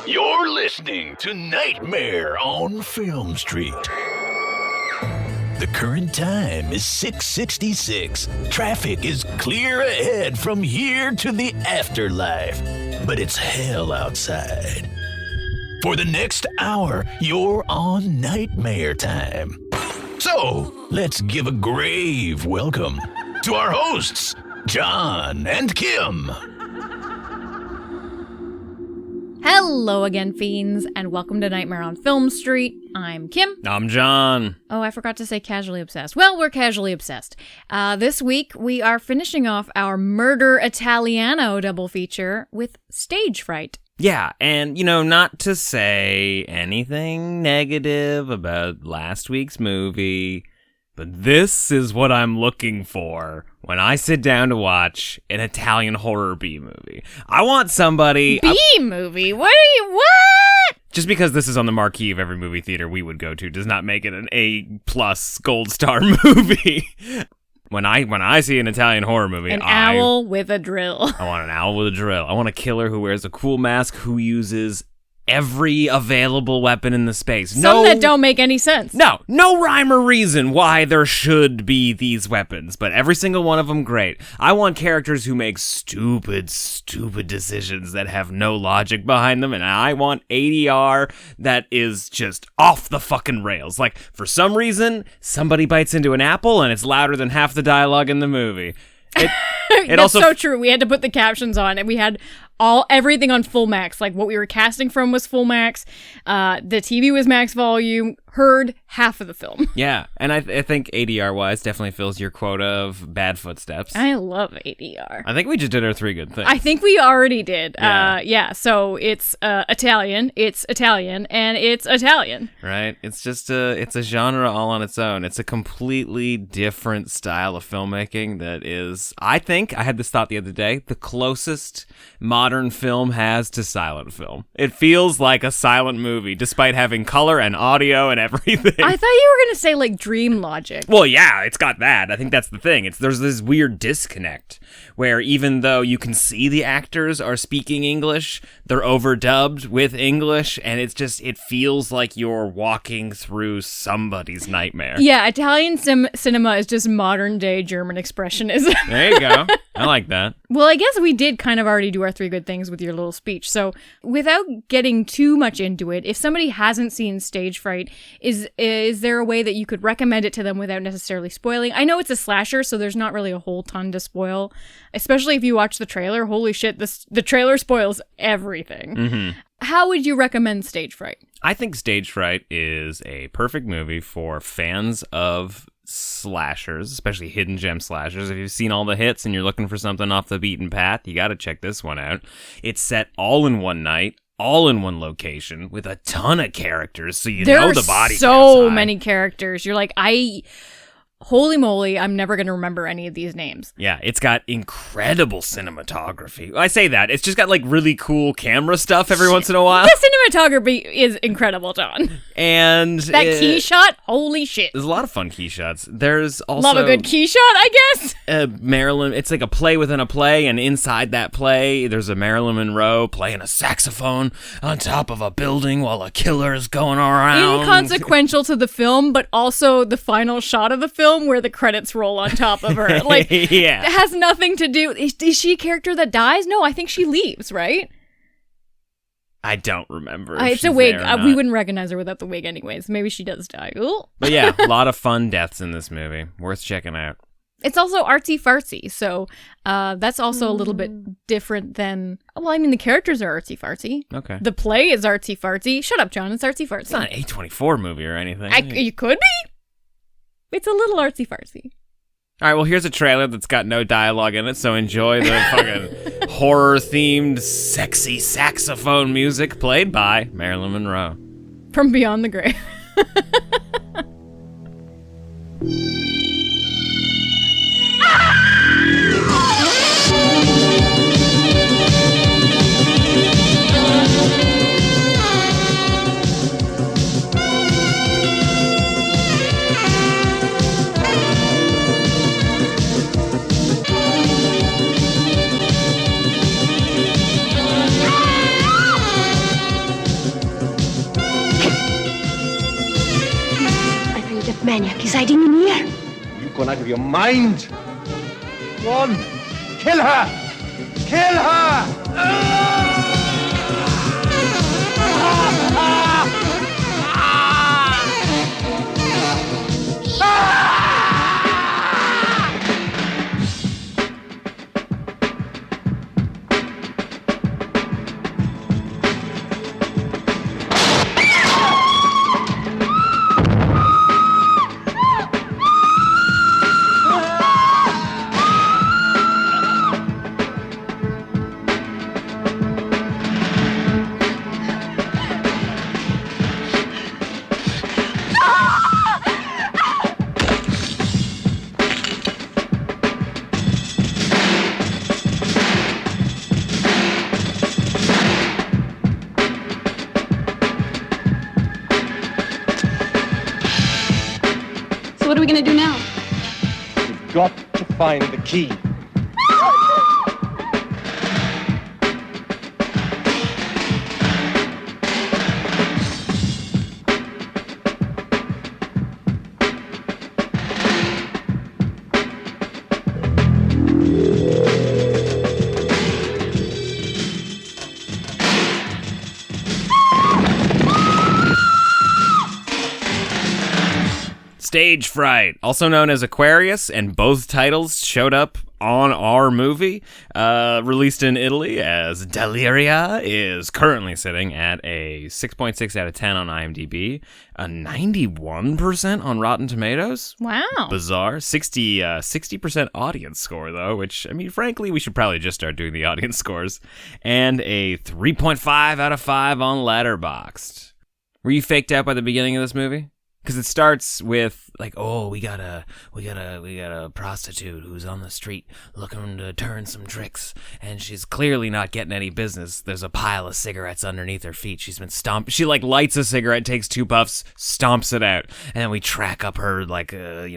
You're listening to Nightmare on Film Street. The current time is 6:66. Traffic is clear ahead from here to the afterlife, but it's hell outside. For the next hour, you're on Nightmare time. So, let's give a grave welcome to our hosts, John and Kim. Hello again, fiends, and welcome to Nightmare on Film Street. I'm Kim. I'm John. Oh, I forgot to say casually obsessed. Well, we're casually obsessed. This week, we are finishing off our Murder Italiano double feature with Stage Fright. Yeah, and, not to say anything negative about last week's movie, but this is what I'm looking for when I sit down to watch an Italian horror B-movie. I want somebody... B-movie? What? Just because this is on the marquee of every movie theater we would go to does not make it an A+ gold star movie. When I see an Italian horror movie, owl with a drill. I want an owl with a drill. I want a killer who wears a cool mask, who uses every available weapon in the space. Some that don't make any sense. No rhyme or reason why there should be these weapons, but every single one of them great. I want characters who make stupid decisions that have no logic behind them, and I want ADR that is just off the fucking rails. Like, for some reason, somebody bites into an apple and it's louder than half the dialogue in the movie. That's so true. We had to put the captions on, and we had everything on full max. Like, what we were casting from was full max. The TV was max volume. Heard half of the film. Yeah, and I think ADR-wise definitely fills your quota of bad footsteps. I love ADR. I think we just did our 3 good things. I think we already did. Yeah. So it's Italian, and it's Italian. Right? It's a genre all on its own. It's a completely different style of filmmaking that is, I think, I had this thought the other day, the closest modern film has to silent film. It feels like a silent movie, despite having color and audio and everything. I thought you were going to say, like, dream logic. Well, yeah, it's got that. I think that's the thing. There's this weird disconnect where even though you can see the actors are speaking English, they're overdubbed with English, and it feels like you're walking through somebody's nightmare. Yeah, Italian cinema is just modern-day German expressionism. There you go. I like that. Well, I guess we did kind of already do our 3 good things with your little speech. So without getting too much into it, if somebody hasn't seen Stage Fright, is there a way that you could recommend it to them without necessarily spoiling? I know it's a slasher, so there's not really a whole ton to spoil, especially if you watch the trailer. Holy shit, the trailer spoils everything. Mm-hmm. How would you recommend Stage Fright? I think Stage Fright is a perfect movie for fans of slashers, especially hidden gem slashers. If you've seen all the hits and you're looking for something off the beaten path, you got to check this one out. It's set all in one night, all in one location, with a ton of characters, so know the body There count's are so high. many characters. You're like, holy moly, I'm never going to remember any of these names. Yeah, it's got incredible cinematography. I say that. It's just got, like, really cool camera stuff every once in a while. The cinematography is incredible, John. And that key shot, holy shit. There's a lot of fun key shots. There's also... Love a good key shot, I guess. Marilyn, it's like a play within a play, and inside that play, there's a Marilyn Monroe playing a saxophone on top of a building while a killer is going around. Inconsequential to the film, but also the final shot of the film where the credits roll on top of her. Like, yeah. It has nothing to do... Is she a character that dies? No, I think she leaves, right? I don't remember. It's a wig. We wouldn't recognize her without the wig anyways. Maybe she does die. Ooh. But yeah, a lot of fun deaths in this movie. Worth checking out. It's also artsy-fartsy, so that's also a little bit different than... Well, I mean, the characters are artsy-fartsy. Okay. The play is artsy-fartsy. Shut up, John. It's artsy-fartsy. It's not an A24 movie or anything. You could be. It's a little artsy-fartsy. All right, well, here's a trailer that's got no dialogue in it, so enjoy the fucking horror-themed, sexy saxophone music played by Marilyn Monroe. From Beyond the Grave. Maniac is hiding in here. You've gone out of your mind. Go on. Kill her! Kill her! So what are we gonna do now? You've got to find the key. Stage Fright, also known as Aquarius, and both titles showed up on our movie. Released in Italy as Deliria, is currently sitting at a 6.6 out of 10 on IMDb, a 91% on Rotten Tomatoes. Wow. Bizarre. 60% audience score, though, which, I mean, frankly, we should probably just start doing the audience scores. And a 3.5 out of 5 on Letterboxd. Were you faked out by the beginning of this movie? Because it starts with like, oh, we got a prostitute who's on the street looking to turn some tricks, and she's clearly not getting any business. There's a pile of cigarettes underneath her feet. She's been stomped. She like lights a cigarette, takes 2 puffs, stomps it out, and then we track up her like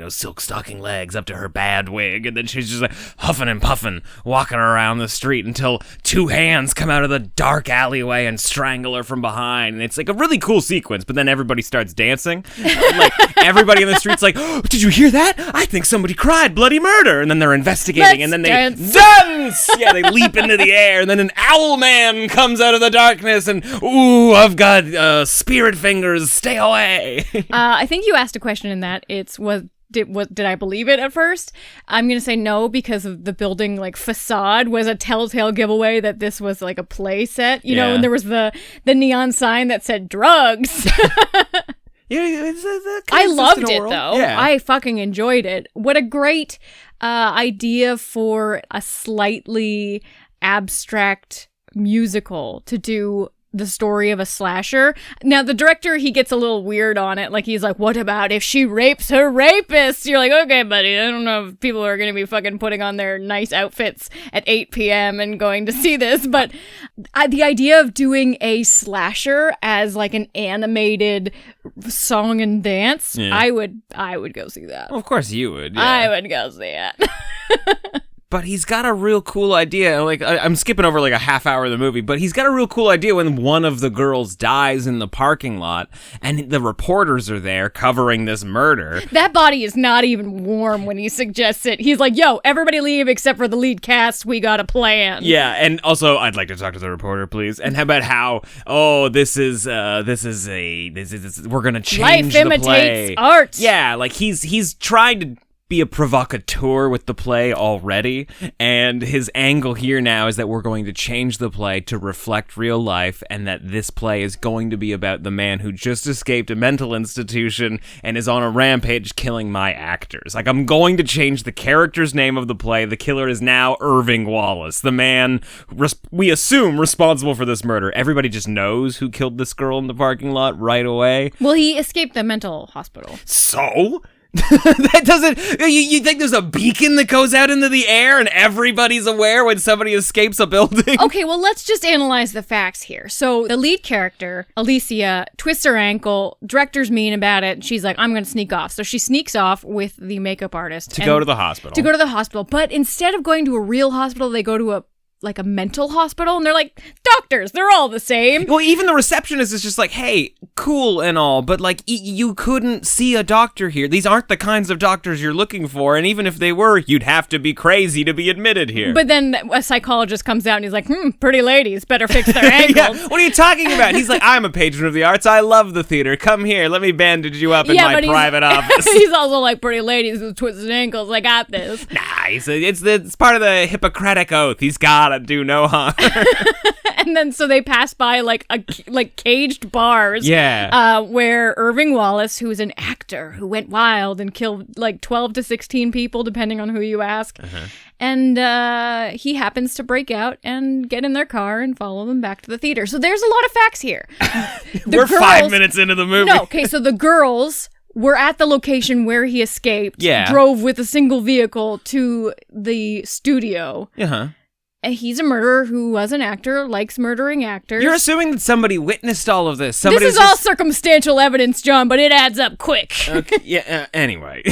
silk stocking legs up to her bad wig, and then she's just like huffing and puffing, walking around the street until 2 hands come out of the dark alleyway and strangle her from behind. And it's like a really cool sequence, but then everybody starts dancing. Like everybody in the street's like, oh, did you hear that? I think somebody cried bloody murder. And then they're investigating. And then they dance. Yeah, they leap into the air. And then an owl man comes out of the darkness. And ooh, I've got spirit fingers. Stay away. I think you asked a question in that. Did I believe it at first? I'm gonna say no, because of the building like facade was a telltale giveaway that this was like a play set. You know, and there was the neon sign that said drugs. Yeah, I loved it, world. though. Yeah. I fucking enjoyed it. What a great idea for a slightly abstract musical to do the story of a slasher. Now, the director, he gets a little weird on it. Like, he's like, what about if she rapes her rapist? You're like, okay, buddy, I don't know if people are going to be fucking putting on their nice outfits at 8 p.m. and going to see this. But the idea of doing a slasher as like an animated song and dance, yeah. I would go see that. Well, of course you would. Yeah. I would go see it. But he's got a real cool idea. Like, I'm skipping over like a half hour of the movie, but he's got a real cool idea when one of the girls dies in the parking lot and the reporters are there covering this murder. That body is not even warm when he suggests it. He's like, yo, everybody leave except for the lead cast. We got a plan. Yeah, and also, I'd like to talk to the reporter, please. And how about how, we're going to change Life the imitates play. art. Yeah, like he's trying to be a provocateur with the play already, and his angle here now is that we're going to change the play to reflect real life, and that this play is going to be about the man who just escaped a mental institution and is on a rampage killing my actors. Like, I'm going to change the character's name of the play. The killer is now Irving Wallace, the man we assume responsible for this murder. Everybody just knows who killed this girl in the parking lot right away. Well, he escaped the mental hospital. So? That doesn't. You think there's a beacon that goes out into the air and everybody's aware when somebody escapes a building? Okay, well, let's just analyze the facts here. So the lead character, Alicia, twists her ankle. Director's mean about it. She's like, I'm going to sneak off. So she sneaks off with the makeup artist to go to the hospital. But instead of going to a real hospital, they go to a like a mental hospital, and they're like, doctors, they're all the same. Well, even the receptionist is just like, hey, cool and all, but like you couldn't see a doctor here. These aren't the kinds of doctors you're looking for, and even if they were, you'd have to be crazy to be admitted here. But then a psychologist comes out and he's like, pretty ladies, better fix their ankles. Yeah, what are you talking about? He's like, I'm a patron of the arts. I love the theater. Come here. Let me bandage you up in my private office. He's also like, pretty ladies with twisted ankles. I got this. Nah, it's part of the Hippocratic Oath. He's gotta do no harm. And then so they pass by like caged bars. Yeah. Where Irving Wallace, who is an actor who went wild and killed like 12 to 16 people, depending on who you ask. And he happens to break out and get in their car and follow them back to the theater. So there's a lot of facts here. We're 5 minutes into the movie. No, okay, so the girls were at the location where he escaped, drove with a single vehicle to the studio. And he's a murderer who was an actor, likes murdering actors. You're assuming that somebody witnessed all of this. This is all circumstantial evidence, John, but it adds up quick. Okay, yeah. Anyway,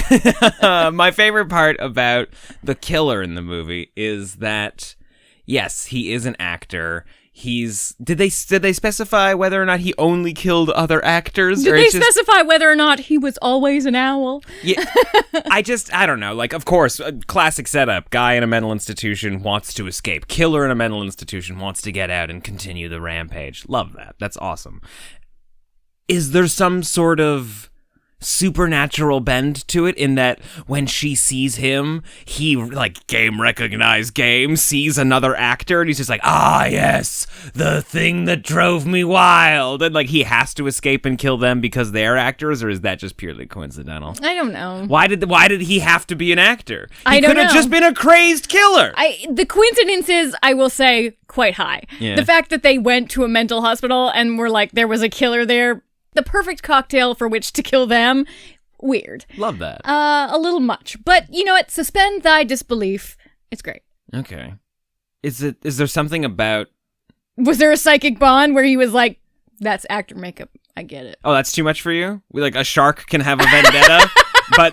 my favorite part about the killer in the movie is that, yes, he is an actor. Did they specify whether or not he only killed other actors? Did they specify whether or not he was always an owl? Yeah, I don't know. Like, of course, a classic setup. Guy in a mental institution wants to escape. Killer in a mental institution wants to get out and continue the rampage. Love that. That's awesome. Is there some sort of supernatural bend to it in that when she sees him, he, like, game sees another actor and he's just like, yes, the thing that drove me wild, and like he has to escape and kill them because they're actors, or is that just purely coincidental? I don't know. Why did he have to be an actor? I don't know. He could have just been a crazed killer. The coincidence is, I will say, quite high. Yeah. The fact that they went to a mental hospital and were like, there was a killer there, the perfect cocktail for which to kill them. Weird. Love that. A little much. But you know what? Suspend thy disbelief. It's great. Okay. Is there something about... Was there a psychic bond where he was like, that's actor makeup. I get it. Oh, that's too much for you? A shark can have a vendetta, but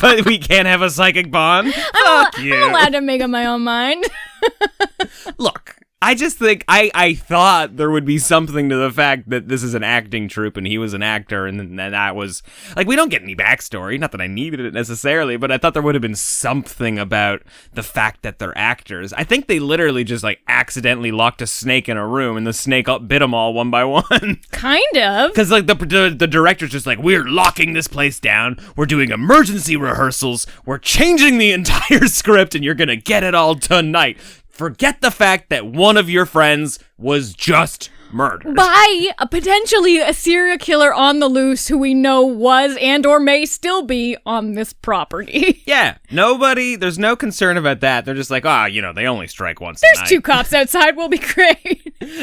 but we can't have a psychic bond? Fuck you. I'm allowed to make up my own mind. Look, I just think I thought there would be something to the fact that this is an acting troupe and he was an actor, and that was like, we don't get any backstory. Not that I needed it necessarily, but I thought there would have been something about the fact that they're actors. I think they literally just like accidentally locked a snake in a room and the snake bit them all one by one. Kind of. Because like the director's just like, we're locking this place down. We're doing emergency rehearsals. We're changing the entire script, and you're gonna get it all tonight. Forget the fact that one of your friends was just murdered. By potentially a serial killer on the loose who we know was and or may still be on this property. Yeah, there's no concern about that. They're just like, they only strike once a There's night. 2 cops outside, we'll be great.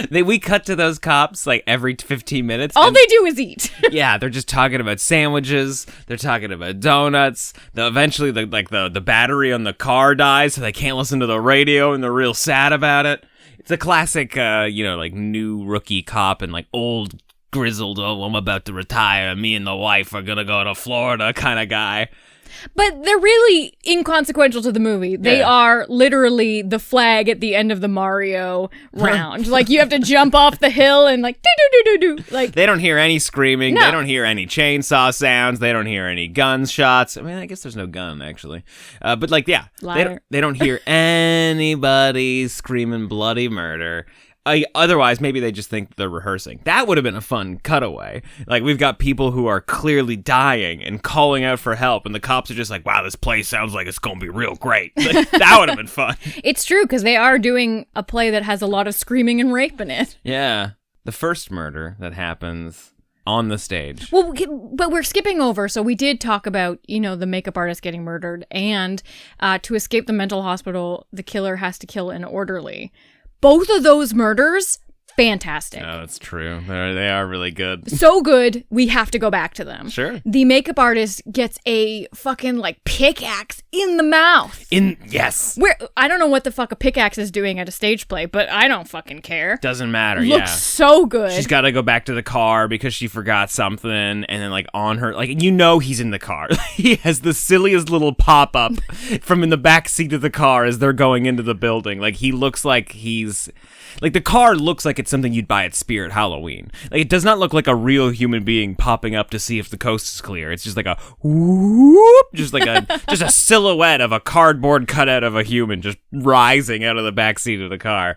We cut to those cops like every 15 minutes. All they do is eat. Yeah, they're just talking about sandwiches. They're talking about donuts. Eventually, the battery on the car dies, so they can't listen to the radio, and they're real sad about it. It's a classic, new rookie cop and like old grizzled, I'm about to retire, me and the wife are gonna go to Florida kind of guy. But they're really inconsequential to the movie. They are literally the flag at the end of the Mario round. Like, you have to jump off the hill and like, do-do-do-do-do. Like, they don't hear any screaming. No. They don't hear any chainsaw sounds. They don't hear any gunshots. I mean, I guess there's no gun, actually. But like, yeah. They don't hear anybody screaming bloody murder. Otherwise, maybe they just think they're rehearsing. That would have been a fun cutaway. Like, we've got people who are clearly dying and calling out for help, and the cops are just like, wow, this play sounds like it's going to be real great. That would have been fun. It's true, because they are doing a play that has a lot of screaming and rape in it. Yeah. The first murder that happens on the stage. Well, but we're skipping over, so we did talk about, the makeup artist getting murdered, and to escape the mental hospital, the killer has to kill an orderly. Both of those murders fantastic. Oh, that's true. They are really good. So good, we have to go back to them. Sure. The makeup artist gets a fucking, like, pickaxe in the mouth. Yes. I don't know what the fuck a pickaxe is doing at a stage play, but I don't fucking care. Doesn't matter, Looks so good. She's got to go back to the car because she forgot something, and then, like, on her, like, you know he's in the car. He has the silliest little pop-up from in the back seat of the car as they're going into the building. Like, he looks like he's... Like, the car looks like it's something you'd buy at Spirit Halloween. Like, it does not look like a real human being popping up to see if the coast is clear. It's just like a whoop, just like just a silhouette of a cardboard cutout of a human just rising out of the back seat of the car.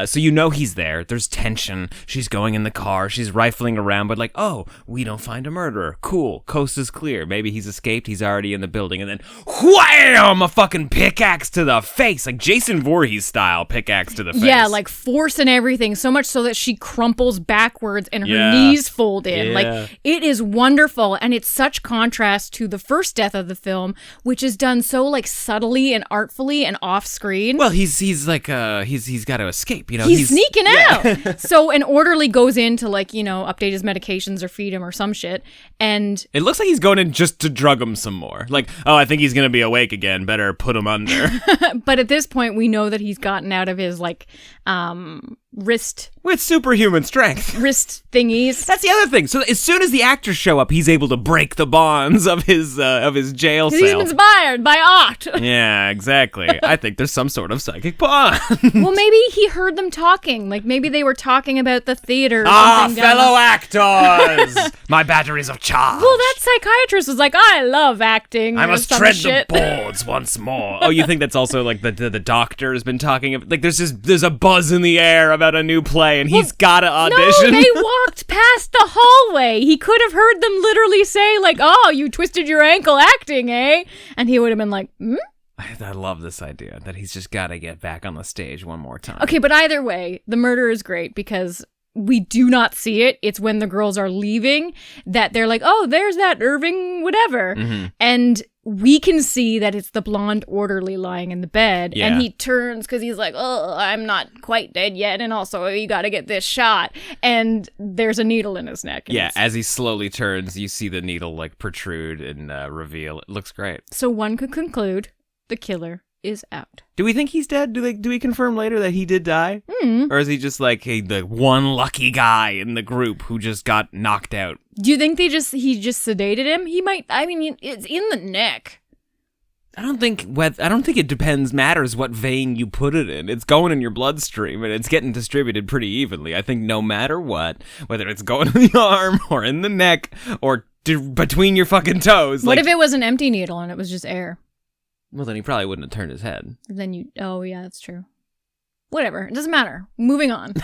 So you know he's there. There's tension. She's going in the car. She's rifling around, but like, oh, we don't find a murderer. Cool. Coast is clear. Maybe he's escaped. He's already in the building. And then wham! A fucking pickaxe to the face. Like Jason Voorhees style pickaxe to the face. Yeah, like force and everything, so much so that she crumples backwards and her knees fold in. Yeah. Like, it is wonderful, and it's such contrast to the first death of the film, which is done so, like, subtly and artfully and off screen. Well, he's like he's got to escape, you know. He's sneaking out. So an orderly goes in to, like, you know, update his medications or feed him or some shit, and It looks like he's going in just to drug him some more. Like, oh, I think he's gonna be awake again. Better put him under. but at this point we know that he's gotten out of his, like, wrist With superhuman strength. thingies. That's the other thing. So as soon as the actors show up, he's able to break the bonds of his jail He's cell. inspired by art. Yeah, exactly. I think there's some sort of psychic bond. Well, maybe he heard them talking. Like, maybe they were talking about the theater or something. Fellow actors! My batteries are charged. Well, that psychiatrist was like, I love acting. I or must some tread shit. the boards once more. Oh, you think that's also like the doctor has been talking about? Like, there's a buzz in the air about a new play, and he's got to audition. No, they walked past the hallway. He could have heard them literally say, like, oh, you twisted your ankle acting, eh? And he would have been like, hmm? I love this idea that he's just got to get back on the stage one more time. Okay, but either way, the murder is great because we do not see it. It's when the girls are leaving that they're like, oh, there's that Irving whatever. Mm-hmm. And we can see that it's the blonde orderly lying in the bed. Yeah. And he turns because he's like, oh, I'm not quite dead yet. And also, you got to get this shot. And there's a needle in his neck. Yeah, as he slowly turns, you see the needle like protrude and reveal. It looks great. So one could conclude the killer is out. Do we think he's dead? Do we confirm later that he did die? Or is he just like the one lucky guy in the group who just got knocked out? Do you think he just sedated him? He might. I mean, it's in the neck. I don't think it matters what vein you put it in. It's going in your bloodstream and it's getting distributed pretty evenly. I think no matter what, whether it's going in the arm or in the neck or between your fucking toes. What if it was an empty needle and it was just air? Well, then he probably wouldn't have turned his head. Then oh yeah, that's true. Whatever, it doesn't matter. Moving on.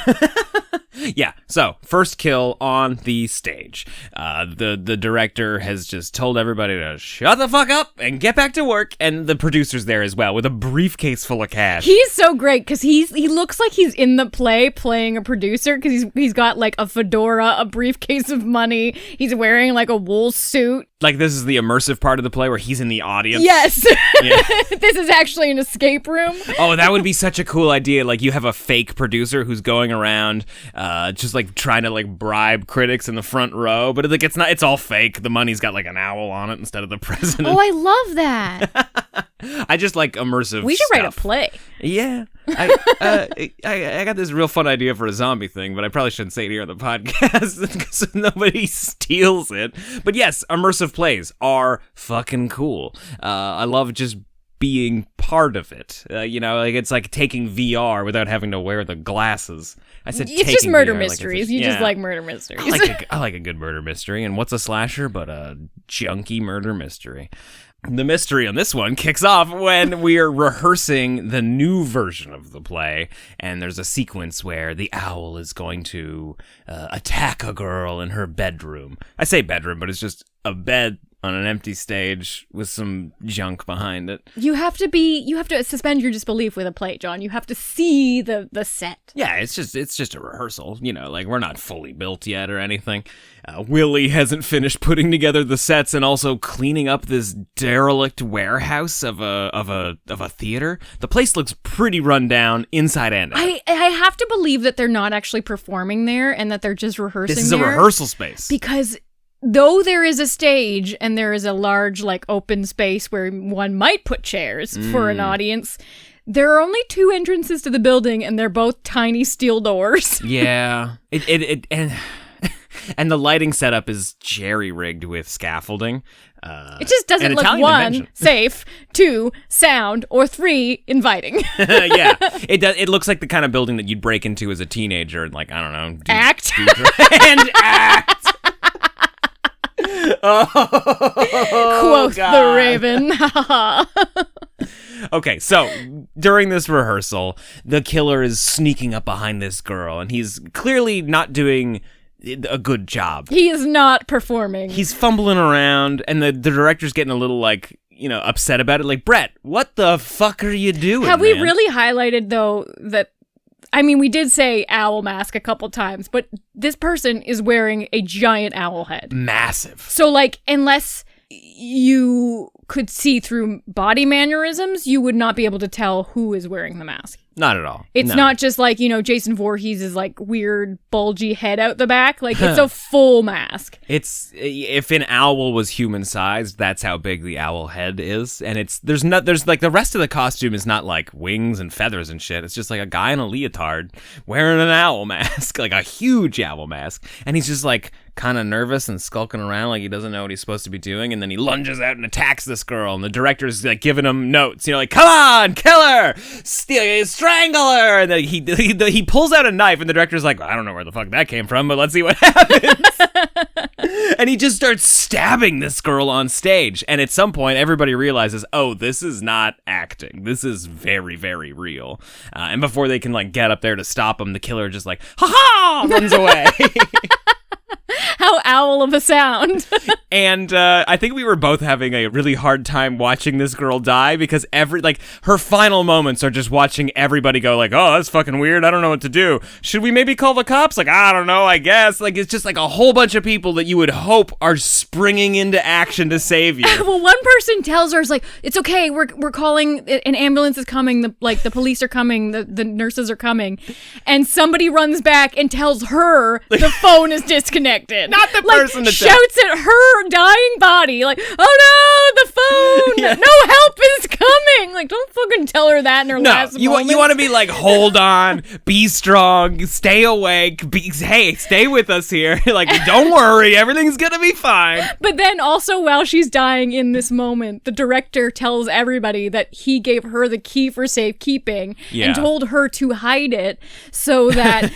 Yeah, so first kill on the stage. The director has just told everybody to shut the fuck up and get back to work, and the producer's there as well with a briefcase full of cash. He's so great because he looks like he's in the play playing a producer because he's got like a fedora, a briefcase of money. He's wearing like a wool suit. Like this is the immersive part of the play where he's in the audience. Yes. Yeah. This is actually an escape room. Oh, that would be such a cool idea. Like you have a fake producer who's going around just like trying to like bribe critics in the front row, but like it's all fake. The money's got like an owl on it instead of the president. Oh, I love that. I just like immersive We should stuff. write a play. Yeah. I got this real fun idea for a zombie thing, but I probably shouldn't say it here on the podcast because nobody steals it. But yes, immersive plays are fucking cool. I love just being part of it. Like it's like taking VR without having to wear the glasses. I said It's just murder VR, mysteries. You just like murder mysteries. I like a good murder mystery. And what's a slasher but a junky murder mystery? The mystery on this one kicks off when we are rehearsing the new version of the play, and there's a sequence where the owl is going to attack a girl in her bedroom. I say bedroom, but it's just a bed on an empty stage with some junk behind it. You have to suspend your disbelief with a play, John. You have to see the set. Yeah, it's just a rehearsal. Like we're not fully built yet or anything. Willie hasn't finished putting together the sets and also cleaning up this derelict warehouse of a theater. The place looks pretty run down inside and out. I have to believe that they're not actually performing there and that they're just rehearsing. This is a rehearsal space because. Though there is a stage and there is a large, open space where one might put chairs for an audience, there are only 2 entrances to the building, and they're both tiny steel doors. Yeah. And the lighting setup is jerry-rigged with scaffolding. It just doesn't look, Italian 1, invention. safe, 2, sound, or 3, inviting. Yeah. It looks like the kind of building that you'd break into as a teenager and, I don't know. Act. And act. Quoth the raven. Okay, so during this rehearsal, the killer is sneaking up behind this girl, and he's clearly not doing a good job. He is not performing. He's fumbling around, and the director's getting a little, upset about it. Brett, what the fuck are you doing, Have we man? really highlighted, though, that... I mean, we did say owl mask a couple times, but this person is wearing a giant owl head. Massive. So, unless you could see through body mannerisms, you would not be able to tell who is wearing the mask. Not at all. It's No. not just Jason Voorhees' weird bulgy head out the back. It's a full mask. It's if an owl was human sized, that's how big the owl head is, and there's the rest of the costume is not wings and feathers and shit. It's just a guy in a leotard wearing an owl mask, a huge owl mask, and he's just kind of nervous and skulking around he doesn't know what he's supposed to be doing, and then he lunges out and attacks this girl, and the director's giving him notes, come on, kill her, strangle her, and then he pulls out a knife, and the director's I don't know where the fuck that came from, but let's see what happens. And he just starts stabbing this girl on stage, and at some point everybody realizes, oh, this is not acting, this is very, very real, and before they can get up there to stop him, the killer just ha-ha, runs away. How owl of a sound. And I think we were both having a really hard time watching this girl die because her final moments are just watching everybody go oh, that's fucking weird. I don't know what to do. Should we maybe call the cops? I don't know, I guess. It's just a whole bunch of people that you would hope are springing into action to save you. Well, one person tells her, it's okay. We're calling, an ambulance is coming. The police are coming. The nurses are coming. And somebody runs back and tells her the phone is disconnected. Not the person that shouts at her dying body, oh no, the phone! Yeah. No help is coming! Don't fucking tell her that in her last you moments. you want to be hold on, be strong, stay awake, hey, stay with us here. Don't worry, everything's gonna be fine. But then also while she's dying in this moment, the director tells everybody that he gave her the key for safekeeping and told her to hide it so that,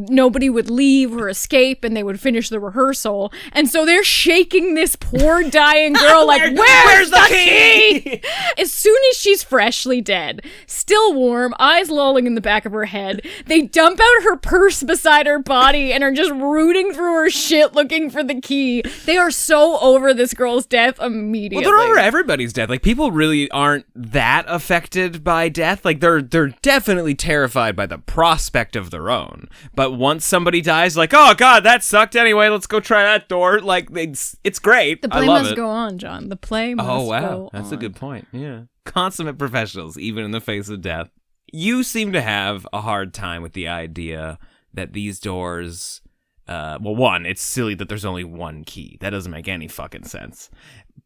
nobody would leave or escape and they would finish the rehearsal. And so they're shaking this poor dying girl where's the key? As soon as she's freshly dead, still warm, eyes lolling in the back of her head, they dump out her purse beside her body and are just rooting through her shit looking for the key. They are so over this girl's death immediately. Well, they're over everybody's death. People really aren't that affected by death. They're definitely terrified by the prospect of their own. But once somebody dies, oh god, that sucked anyway, let's go try that door. It's great. The play I love must it. go on, John. The play must go on. Oh, wow. That's a good point. Yeah. Consummate professionals, even in the face of death. You seem to have a hard time with the idea that these doors... one, it's silly that there's only one key. That doesn't make any fucking sense.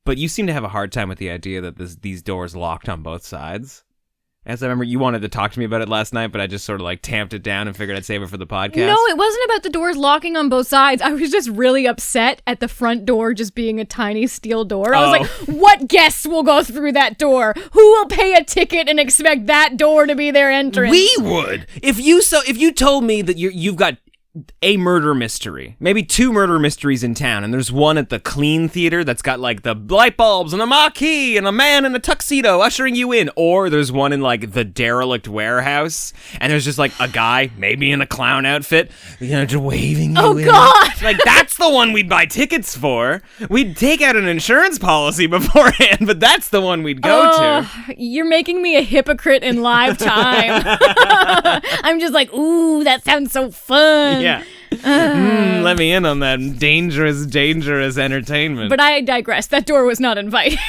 But you seem to have a hard time with the idea that these doors locked on both sides. As I remember, you wanted to talk to me about it last night, but I just sort of tamped it down and figured I'd save it for the podcast. No, it wasn't about the doors locking on both sides. I was just really upset at the front door just being a tiny steel door. I was what guests will go through that door? Who will pay a ticket and expect that door to be their entrance? We would. If you told me that you've got a murder mystery, maybe 2 murder mysteries in town, and there's one at the Clean Theater that's got like the light bulbs and the marquee and a man in a tuxedo ushering you in, or there's one in like the derelict warehouse, and there's just like a guy, maybe in a clown outfit, just waving you in. God! Like, that's the one we'd buy tickets for. We'd take out an insurance policy beforehand, but that's the one we'd go to. You're making me a hypocrite in live time. I'm just like, ooh, that sounds so fun. Yeah. Let me in on that dangerous entertainment. But I digress. That door was not inviting.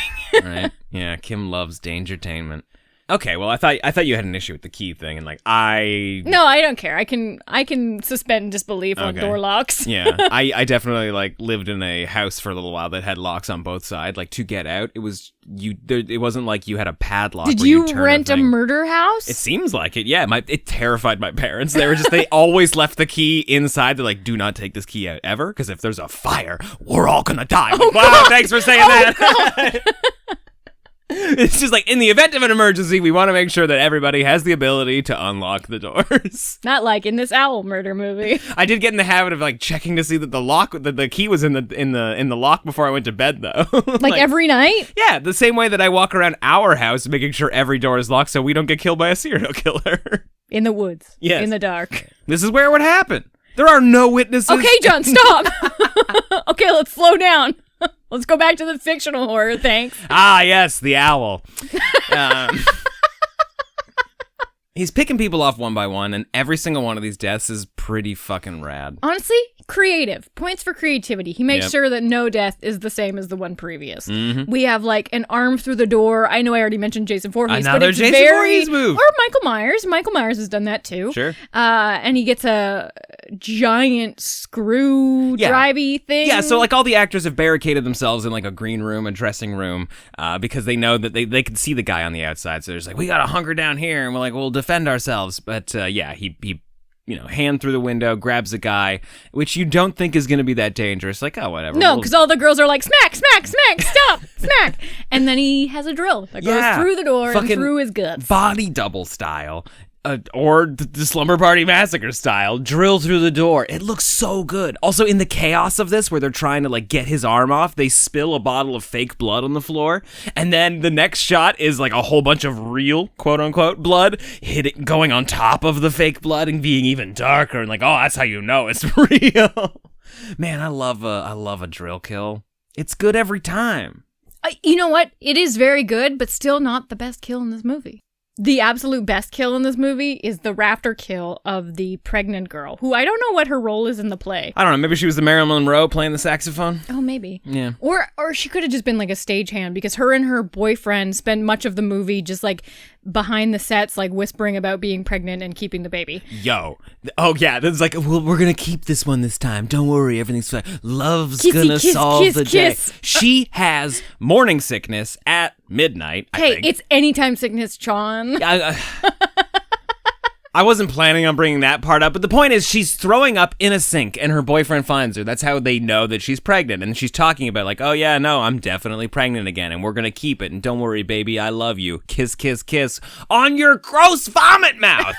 Right? Yeah, Kim loves dangertainment. Okay, well, I thought you had an issue with the key thing, and like No, I don't care. I can suspend disbelief on door locks. Yeah, I definitely like lived in a house for a little while that had locks on both sides. Like, to get out, it wasn't like you had a padlock. Did where you turn rent a thing. murder house? It seems like it. Yeah, it terrified my parents. They always left the key inside. They're like, do not take this key out ever, because if there's a fire, we're all gonna die. Wow, thanks for saying that. It's just like, in the event of an emergency, we want to make sure that everybody has the ability to unlock the doors. Not like in this owl murder movie. I did get in the habit of like checking to see that the key was in the lock before I went to bed, though. like every night? Yeah, the same way that I walk around our house making sure every door is locked so we don't get killed by a serial killer. In the woods. Yes. In the dark. This is where it would happen. There are no witnesses. Okay, John, stop. Okay, let's slow down. Let's go back to the fictional horror, thanks. Ah, yes, the owl. He's picking people off one by one, and every single one of these deaths is pretty fucking rad. Honestly, creative. Points for creativity. He makes sure that no death is the same as the one previous. Mm-hmm. We have like an arm through the door. I know I already mentioned Jason Voorhees, Another but it's Jason very Voorhees move. Or Michael Myers. Michael Myers has done that too. Sure. And he gets a giant screw drivey thing. Yeah, so like all the actors have barricaded themselves in like a green room, a dressing room, because they know that they can see the guy on the outside. So they're just like, we gotta hunker down here, and we're like, we'll defend ourselves. But he hand through the window, grabs a guy, which you don't think is going to be that dangerous. Like, oh, whatever. No, because all the girls are like, smack, smack, smack, stop, smack. And then he has a drill that goes through the door and through his guts. Body double style. Or the Slumber Party Massacre style, drill through the door. It looks so good. Also, in the chaos of this, where they're trying to like get his arm off, they spill a bottle of fake blood on the floor, and then the next shot is like a whole bunch of real, quote unquote, blood going on top of the fake blood and being even darker, and like, oh, that's how you know it's real. Man, I love a drill kill. It's good every time. You know what? It is very good, but still not the best kill in this movie. The absolute best kill in this movie is the rafter kill of the pregnant girl, who I don't know what her role is in the play. I don't know, maybe she was the Marilyn Monroe playing the saxophone? Oh, maybe. Yeah. Or she could have just been like a stagehand, because her and her boyfriend spend much of the movie just like behind the sets, like whispering about being pregnant and keeping the baby. Yo. Oh, yeah. It's like, well, we're going to keep this one this time. Don't worry. Everything's fine. Love's going to solve the day. She has morning sickness at midnight, I think. It's anytime sickness, Sean. I wasn't planning on bringing that part up, but the point is she's throwing up in a sink and her boyfriend finds her. That's how they know that she's pregnant. And she's talking about like, oh yeah, no, I'm definitely pregnant again and we're going to keep it. And don't worry, baby, I love you. Kiss, kiss, kiss on your gross vomit mouth.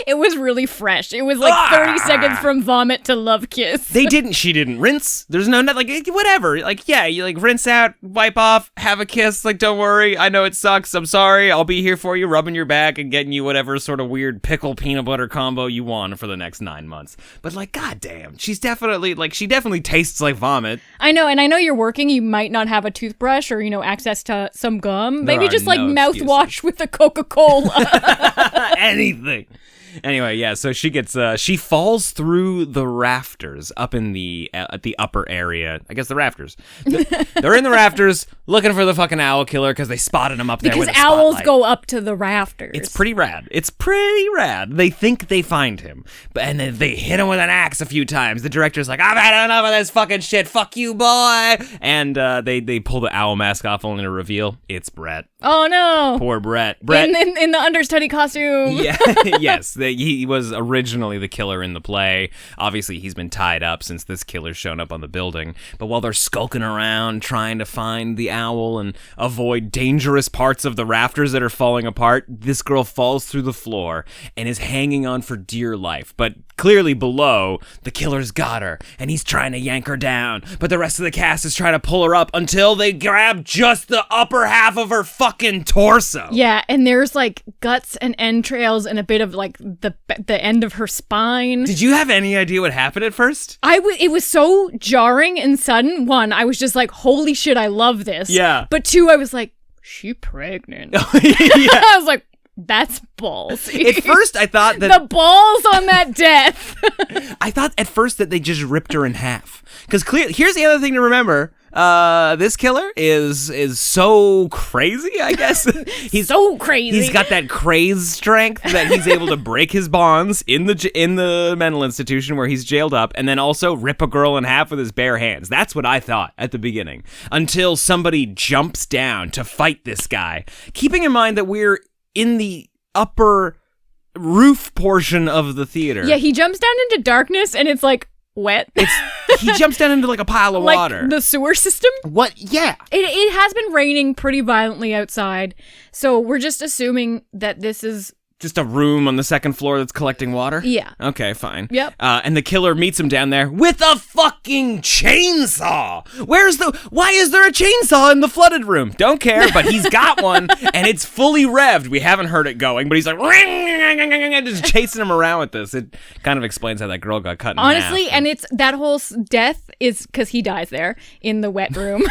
It was really fresh. It was like 30 seconds from vomit to love kiss. She didn't rinse. There's no, like, whatever. Like, yeah, you like rinse out, wipe off, have a kiss. Like, don't worry. I know it sucks. I'm sorry. I'll be here for you, rubbing your back and getting you whatever sort of weird pickle peanut butter combo you want for the next 9 months. But like, goddamn, she definitely tastes like vomit. I know. And I know you're working. You might not have a toothbrush or, access to some gum. Maybe just like mouthwash with a Coca-Cola. Anything. Anyway, yeah, so she falls through the rafters up in at the upper area. I guess the rafters. They're in the rafters looking for the fucking owl killer because they spotted him up there with a spotlight. Because owls go up to the rafters. It's pretty rad. They think they find him, and then they hit him with an axe a few times. The director's like, I've had enough of this fucking shit. Fuck you, boy. And they pull the owl mask off only to reveal it's Brett. Oh, no. Poor Brett. In the understudy costume. Yeah, yes. He was originally the killer in the play. Obviously, he's been tied up since this killer's shown up on the building. But while they're skulking around trying to find the owl and avoid dangerous parts of the rafters that are falling apart, this girl falls through the floor and is hanging on for dear life. But clearly below, the killer's got her, and he's trying to yank her down. But the rest of the cast is trying to pull her up until they grab just the upper half of her fucking torso. Yeah, and there's like guts and entrails and a bit of like the end of her spine. Did you have any idea what happened at first? It was so jarring and sudden. One, I was just like, holy shit, I love this. Yeah. But two, I was like, she pregnant. Yeah. I was like, that's ballsy. At first, I thought that... The balls on that death. I thought at first that they just ripped her in half. Because here's the other thing to remember. This killer is so crazy, I guess. He's so crazy. He's got that craze strength that he's able to break his bonds in the mental institution where he's jailed up, and then also rip a girl in half with his bare hands. That's what I thought at the beginning. Until somebody jumps down to fight this guy. Keeping in mind that we're in the upper roof portion of the theater. Yeah, he jumps down into darkness, and it's like wet. He jumps down into like a pile of water. Like the sewer system? What? Yeah. It has been raining pretty violently outside, so we're just assuming that this is... Just a room on the second floor that's collecting water? Yeah. Okay, fine. Yep. And the killer meets him down there with a fucking chainsaw! Why is there a chainsaw in the flooded room? Don't care, but he's got one, and it's fully revved. We haven't heard it going, but he's like, just chasing him around with this. It kind of explains how that girl got cut in half. Honestly, and it's that whole death is, because he dies there in the wet room,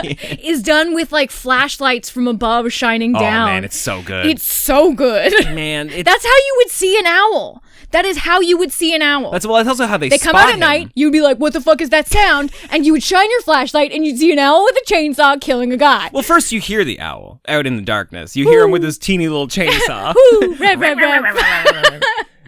is done with like flashlights from above shining down. Oh man, it's so good. It's so good. Man, that's how you would see an owl. That is how you would see an owl. That's also how they come out at night. You'd be like, "What the fuck is that sound?" And you would shine your flashlight, and you'd see an owl with a chainsaw killing a guy. Well, first you hear the owl out in the darkness. You hear him with his teeny little chainsaw. Ooh, rev, rev, rev.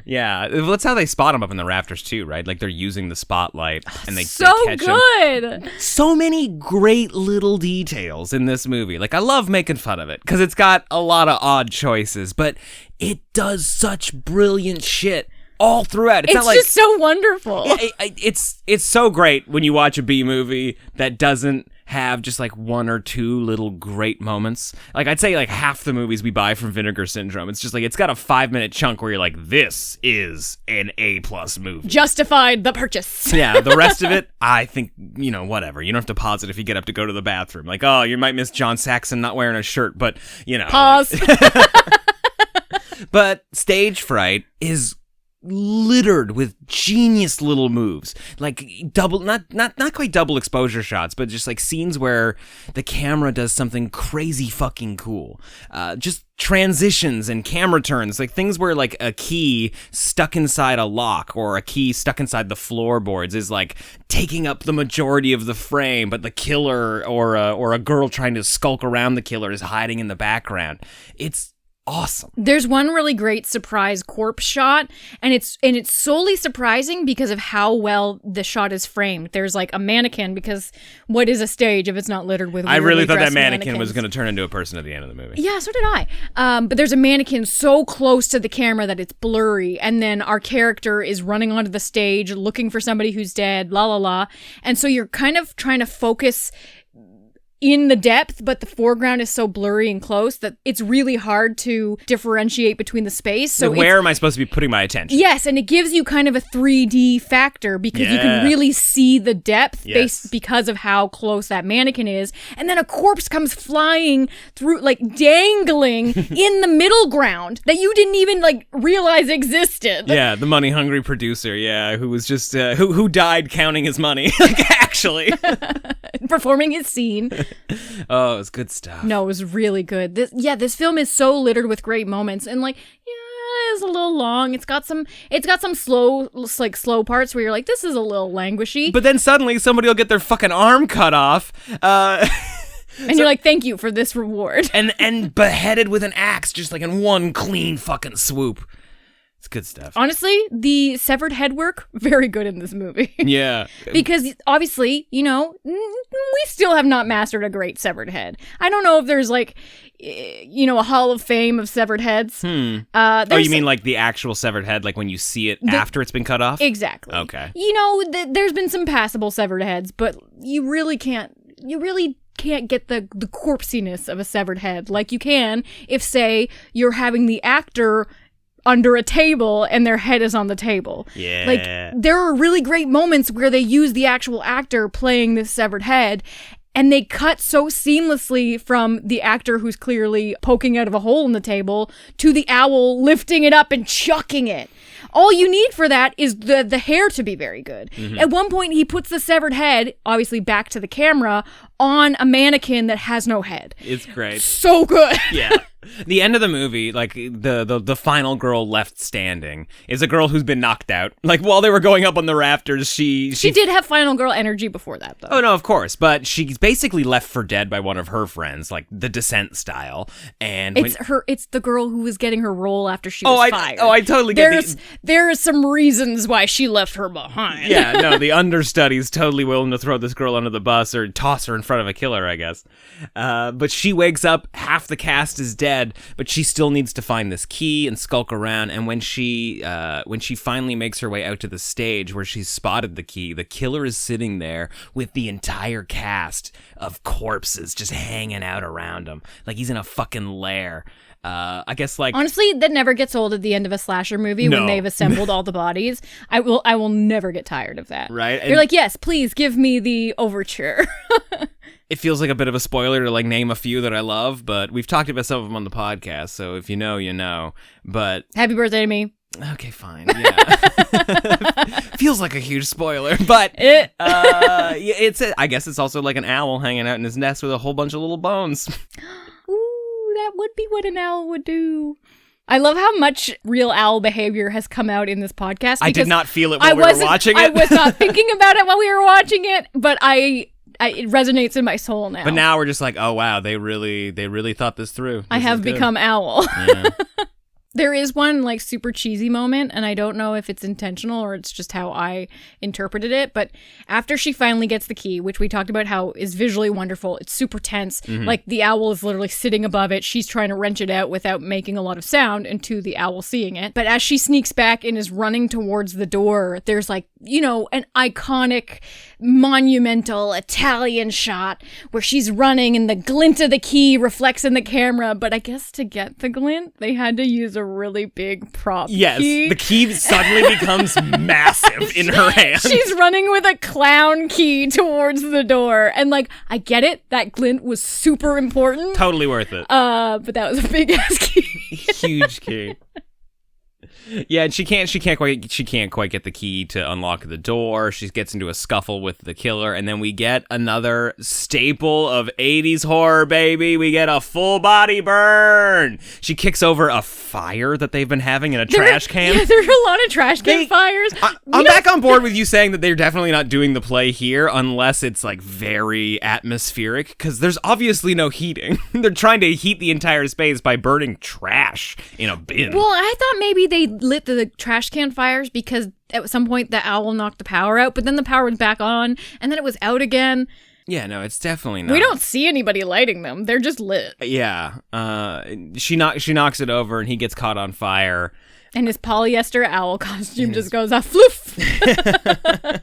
Yeah, that's how they spot him up in the rafters too, right? Like they're using the spotlight and they so catch good. him. So many great little details in this movie. Like I love making fun of it because it's got a lot of odd choices, but it does such brilliant shit all throughout. It's not like, just so wonderful. It's so great when you watch a B movie that doesn't have just like one or two little great moments. Like I'd say like half the movies we buy from Vinegar Syndrome, it's just like it's got a 5-minute chunk where you're like, this is an A+ movie. Justified the purchase. Yeah, the rest of it, I think, whatever. You don't have to pause it if you get up to go to the bathroom. Like, oh, you might miss John Saxon not wearing a shirt, but Pause. But Stage Fright is littered with genius little moves, like not quite double exposure shots, but just like scenes where the camera does something crazy fucking cool, just transitions and camera turns, like things where like a key stuck inside a lock or a key stuck inside the floorboards is like taking up the majority of the frame, but the killer or a girl trying to skulk around the killer is hiding in the background. It's awesome. There's one really great surprise corpse shot, and it's solely surprising because of how well the shot is framed. There's like a mannequin, because what is a stage if it's not littered with I really thought that mannequin mannequins? was going to turn into a person at the end of the movie. Yeah, so did I. But there's a mannequin so close to the camera that it's blurry, and then our character is running onto the stage looking for somebody who's dead, la la la. And so you're kind of trying to focus in the depth, but the foreground is so blurry and close that it's really hard to differentiate between the space. So where am I supposed to be putting my attention? Yes, and it gives you kind of a 3D factor because you can really see the depth because of how close that mannequin is. And then a corpse comes flying through, like dangling in the middle ground that you didn't even like realize existed. Yeah, the money-hungry producer, who was just, who died counting his money, like actually. Performing his scene. Oh, it was good stuff. No, it was really good. This film is so littered with great moments, and like, it's a little long. It's got some slow parts where you're like, this is a little languishy. But then suddenly somebody will get their fucking arm cut off. And you're like, thank you for this reward. And beheaded with an axe, just like in one clean fucking swoop. It's good stuff. Honestly, the severed head work, very good in this movie. Yeah. Because obviously, we still have not mastered a great severed head. I don't know if there's a hall of fame of severed heads. You mean like the actual severed head, like when you see it after it's been cut off? Exactly. Okay. There's been some passable severed heads, but you really can't get the corpsiness of a severed head like you can if, say, you're having the actor under a table and their head is on the table. Yeah. Like, there are really great moments where they use the actual actor playing this severed head, and they cut so seamlessly from the actor who's clearly poking out of a hole in the table to the owl lifting it up and chucking it. All you need for that is the hair to be very good. Mm-hmm. At one point, he puts the severed head, obviously back to the camera, on a mannequin that has no head. It's great. So good. Yeah. The end of the movie, like the final girl left standing, is a girl who's been knocked out. Like while they were going up on the rafters, she did have final girl energy before that, though. Oh no, of course, but she's basically left for dead by one of her friends, like the Descent style. And it's the girl who was getting her role after she was fired. I totally get there are some reasons why she left her behind. Yeah, no, the understudy's totally willing to throw this girl under the bus or toss her in front of a killer, I guess. But she wakes up, half the cast is dead. But she still needs to find this key and skulk around. And when she finally makes her way out to the stage where she's spotted the key, the killer is sitting there with the entire cast of corpses just hanging out around him, like he's in a fucking lair. I guess honestly, that never gets old at the end of a slasher movie when they've assembled all the bodies. I will never get tired of that. Right? You're like, yes, please give me the overture. It feels like a bit of a spoiler to name a few that I love, but we've talked about some of them on the podcast, so if you know, you know. But happy birthday to me. Okay, fine. Yeah. Feels like a huge spoiler, but I guess it's also like an owl hanging out in his nest with a whole bunch of little bones. Ooh, that would be what an owl would do. I love how much real owl behavior has come out in this podcast. I did not feel it while we were watching it. I was not thinking about it while we were watching it, but it resonates in my soul now. But now we're just like, oh wow, they really thought this through. I have become owl. Yeah. There is one super cheesy moment, and I don't know if it's intentional or it's just how I interpreted it, but after she finally gets the key, which we talked about how is visually wonderful, it's super tense. Mm-hmm. Like the owl is literally sitting above it. She's trying to wrench it out without making a lot of sound and to the owl seeing it. But as she sneaks back and is running towards the door, there's an iconic, monumental Italian shot where she's running and the glint of the key reflects in the camera. But I guess to get the glint, they had to use a really big prop key. The key suddenly becomes massive in her hand. She's running with a clown key towards the door. And I get it. That glint was super important. Totally worth it. But that was a big ass key. Huge key. Yeah, and she can't quite get the key to unlock the door. She gets into a scuffle with the killer, and then we get another staple of 80s horror, baby. We get a full body burn. She kicks over a fire that they've been having in a trash can. Yeah, there's a lot of trash can fires. I'm back on board with you saying that they're definitely not doing the play here unless it's very atmospheric, because there's obviously no heating. They're trying to heat the entire space by burning trash in a bin. Well, I thought maybe they lit the trash can fires because at some point the owl knocked the power out, but then the power was back on and then it was out again. Yeah, no, it's definitely not. We don't see anybody lighting them. They're just lit. Yeah. She knocks it over and he gets caught on fire. And his polyester owl costume just goes off, floof.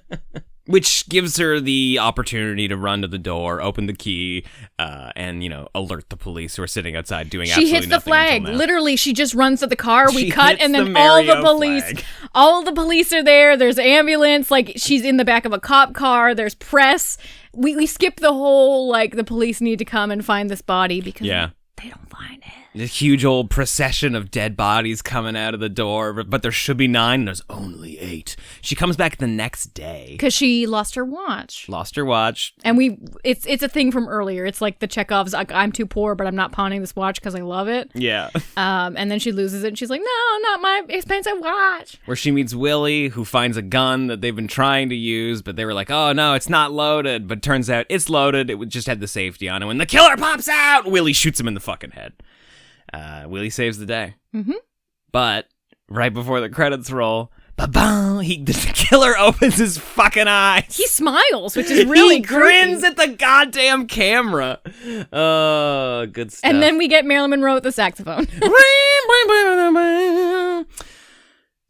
Which gives her the opportunity to run to the door, open the key, and, alert the police who are sitting outside doing absolutely nothing. She hits the flag. Literally, she just runs to the car. We cut, and then all the police are there. There's ambulance. She's in the back of a cop car. There's press. We skip the whole, the police need to come and find this body because they don't find it. A huge old procession of dead bodies coming out of the door, but there should be 9, and there's only 8. She comes back the next day. Because she lost her watch. And it's a thing from earlier. It's like the Chekhov's, I'm too poor, but I'm not pawning this watch because I love it. Yeah. And then she loses it, and she's like, no, not my expensive watch. Where she meets Willie, who finds a gun that they've been trying to use, but they were like, oh, no, it's not loaded. But turns out it's loaded. It just had the safety on it. When the killer pops out, Willie shoots him in the fucking head. Willie saves the day. Mm-hmm. But right before the credits roll, ba-bam, the killer opens his fucking eyes. He smiles, which is really He creepy. grins at the goddamn camera. Oh, good stuff. And then we get Marilyn Monroe with the saxophone.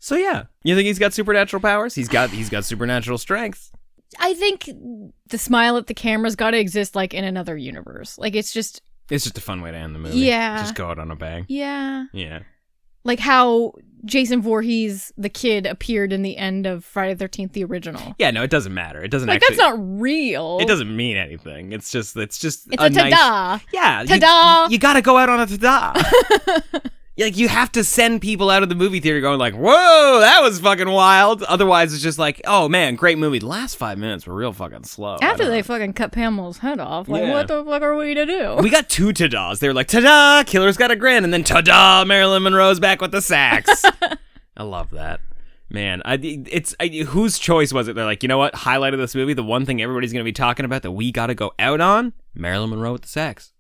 So yeah, you think he's got supernatural powers? He's got supernatural strength. I think the smile at the camera's got to exist like in another universe. Like it's just a fun way to end the movie. Yeah. Just go out on a bang. Yeah. Yeah. Like how Jason Voorhees, the kid, appeared in the end of Friday the 13th, the original. Yeah, no, it doesn't matter. It doesn't Like actually. that's not real. It doesn't mean anything. It's just It's a a nice, ta-da. Yeah. Ta-da. You got to go out on a ta-da. Like, you have to send people out of the movie theater going like, whoa, that was fucking wild. Otherwise, it's just like, oh, man, great movie. The last 5 minutes were real fucking slow. After they fucking cut Pamel's head off, like, Yeah. what the fuck are we to do? We got 2 ta-das. They were like, ta-da, killer's got a grin. And then ta-da, Marilyn Monroe's back with the sax. I love that. Man, whose choice was it? They're like, you know what? Highlight of this movie, the one thing everybody's going to be talking about that we got to go out on? Marilyn Monroe with the sax.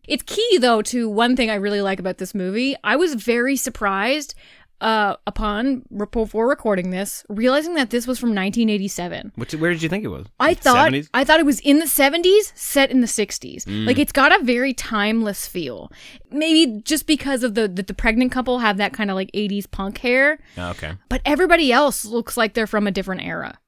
It's key, though, to one thing I really like about this movie. I was very surprised before recording this, realizing that this was from 1987. Where did you think it was? I thought 70s? it was in the 70s, set in the 60s. Like, it's got a very timeless feel. Maybe just because of the pregnant couple have that kind of like 80s punk hair. Oh, okay. But everybody else looks like they're from a different era.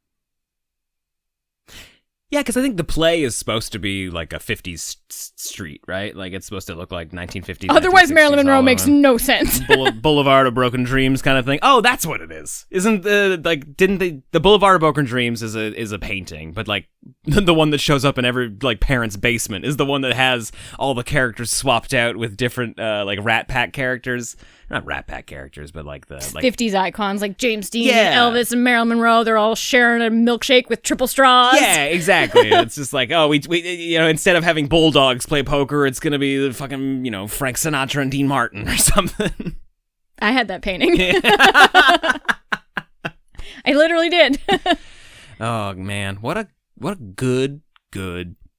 Yeah, because I think the play is supposed to be like a 50s street, right? Like, it's supposed to look like 1950s. Otherwise, 1960s Marilyn Monroe all makes over. no sense. Boulevard of Broken Dreams kind of thing. Oh, that's what it is. Isn't the Boulevard of Broken Dreams is a painting, but like the one that shows up in every like parent's basement is the one that has all the characters swapped out with different like Rat Pack characters. Not Rat Pack characters, but like the 50s icons like James Dean, Yeah. and Elvis, and Marilyn Monroe. They're all sharing a milkshake with triple straws. Yeah, exactly. It's just like, oh, we instead of having bulldogs play poker, it's gonna be the fucking Frank Sinatra and Dean Martin or something. I had that painting. I literally did. Oh man, what a good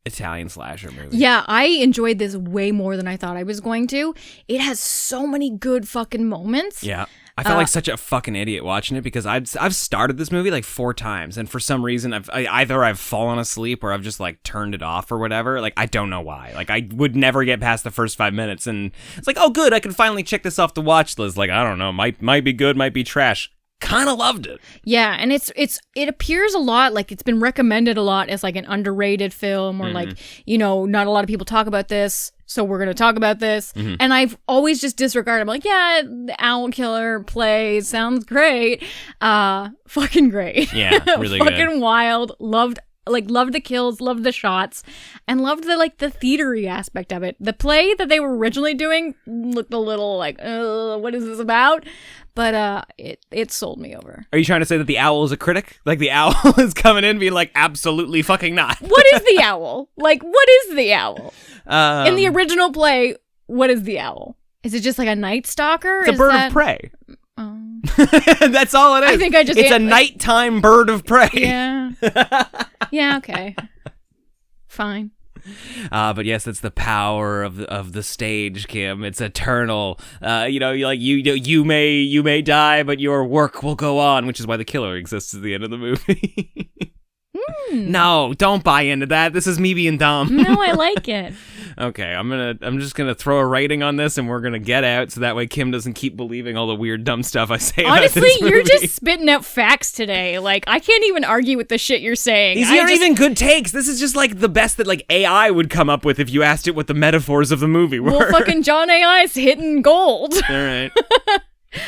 Italian slasher movie. Yeah, I enjoyed this way more than I thought I was going to. It has so many good fucking moments. Yeah. I felt like such a fucking idiot watching it because I've started this movie like 4 times, and for some reason I've fallen asleep or I've just like turned it off or whatever. Like, I don't know why. Like, I would never get past the first 5 minutes, and it's like, oh good, I can finally check this off the watch list. Like, I don't know, might be good, might be trash. Kind of loved it. Yeah, and it appears a lot, like it's been recommended a lot as like an underrated film, or like, not a lot of people talk about this, so we're going to talk about this. And I've always just disregarded. I'm like, yeah, the Owl Killer play sounds great. Fucking great. Yeah, really good. Fucking wild. Loved the kills, loved the shots, and loved the theatery aspect of it. The play that they were originally doing looked a little like, what is this about? But it sold me over. Are you trying to say that the owl is a critic? Like, the owl is coming in being like, absolutely fucking not. What is the owl? Like, what is the owl? In the original play, what is the owl? Is it just like a night stalker? It's a bird of prey. Oh. That's all it is. I think I just... It's a nighttime bird of prey. Yeah. Yeah, okay. Fine. But yes, it's the power of the stage, Kim. It's eternal. You may die, but your work will go on, which is why the killer exists at the end of the movie. No, don't buy into that. This is me being dumb. No, I like it. Okay, I'm just gonna throw a rating on this, and we're gonna get out, so that way Kim doesn't keep believing all the weird dumb stuff I say. Honestly, about this movie. you're just spitting out facts today. Like, I can't even argue with the shit you're saying. These aren't even good takes. This is just like the best that like AI would come up with if you asked it what the metaphors of the movie were. Well, fucking John AI's hitting gold. All right.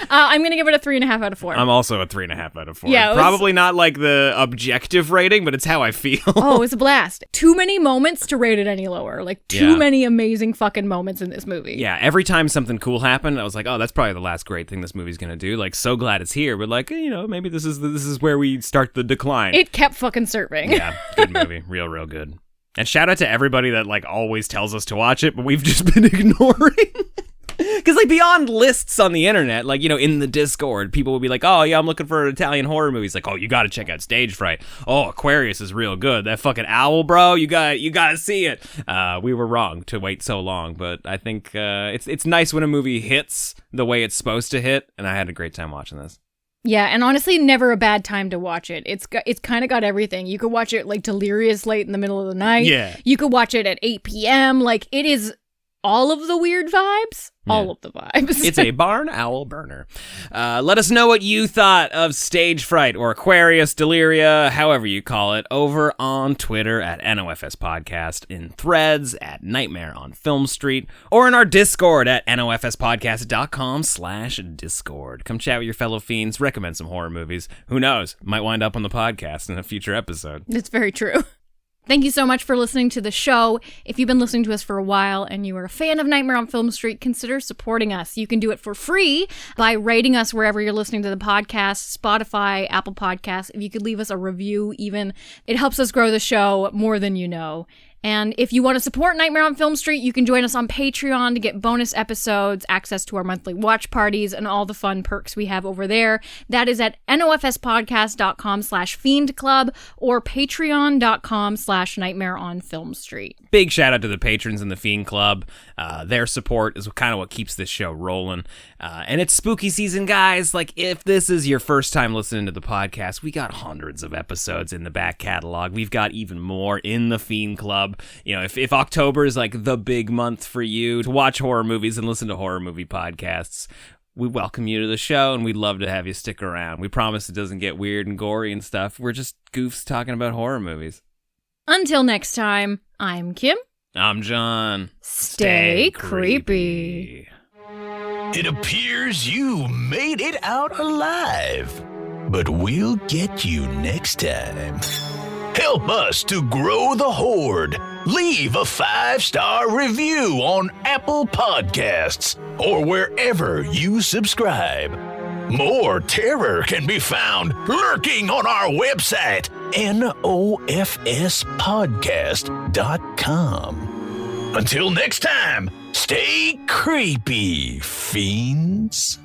I'm gonna give it a 3.5 out of 4. I'm also a 3.5 out of 4. Yeah, Probably not like the objective rating, but it's how I feel. Oh, it's a blast. Too many moments to rate it any lower. Like, too many amazing fucking moments in this movie. Yeah, every time something cool happened, I was like, oh, that's probably the last great thing this movie's gonna do. Like, so glad it's here, but like, maybe this is where we start the decline. It kept fucking serving. Yeah, good movie. Real good. And shout out to everybody that like always tells us to watch it, but we've just been ignoring. Because, like, beyond lists on the internet, like, you know, in the Discord, people will be like, oh, yeah, I'm looking for Italian horror movies. Like, oh, you got to check out Stage Fright. Oh, Aquarius is real good. That fucking owl, bro, you got to see it. We were wrong to wait so long, but I think it's nice when a movie hits the way it's supposed to hit, and I had a great time watching this. Yeah, and honestly, never a bad time to watch it. It's kind of got everything. You could watch it, like, delirious late in the middle of the night. Yeah. You could watch it at 8 p.m. Like, it is all of the weird vibes. Yeah. All of the vibes. It's a barn owl burner. Let us know what you thought of Stage Fright or Aquarius, Deliria, however you call it, over on Twitter at NOFS Podcast, in Threads at Nightmare on Film Street, or in our Discord at nofspodcast.com/Discord. Come chat with your fellow fiends, recommend some horror movies. Who knows? Might wind up on the podcast in a future episode. It's very true. Thank you so much for listening to the show. If you've been listening to us for a while and you are a fan of Nightmare on Film Street, consider supporting us. You can do it for free by rating us wherever you're listening to the podcast, Spotify, Apple Podcasts. If you could leave us a review even, it helps us grow the show more than you know. And if you want to support Nightmare on Film Street, you can join us on Patreon to get bonus episodes, access to our monthly watch parties, and all the fun perks we have over there. That is at nofspodcast.com/fiendclub or patreon.com/Nightmare on Film Street. Big shout out to the patrons in the Fiend Club. Their support is kind of what keeps this show rolling. And it's spooky season, guys. Like, if this is your first time listening to the podcast, we got hundreds of episodes in the back catalog. We've got even more in the Fiend Club. You know, if October is like the big month for you to watch horror movies and listen to horror movie podcasts, we welcome you to the show, and we'd love to have you stick around. We promise it doesn't get weird and gory and stuff. We're just goofs talking about horror movies. Until next time, I'm Kim. I'm John. Stay creepy. It appears you made it out alive, but we'll get you next time. Help us to grow the horde. Leave a 5-star review on Apple Podcasts or wherever you subscribe. More terror can be found lurking on our website, nofspodcast.com. Until next time, stay creepy, fiends.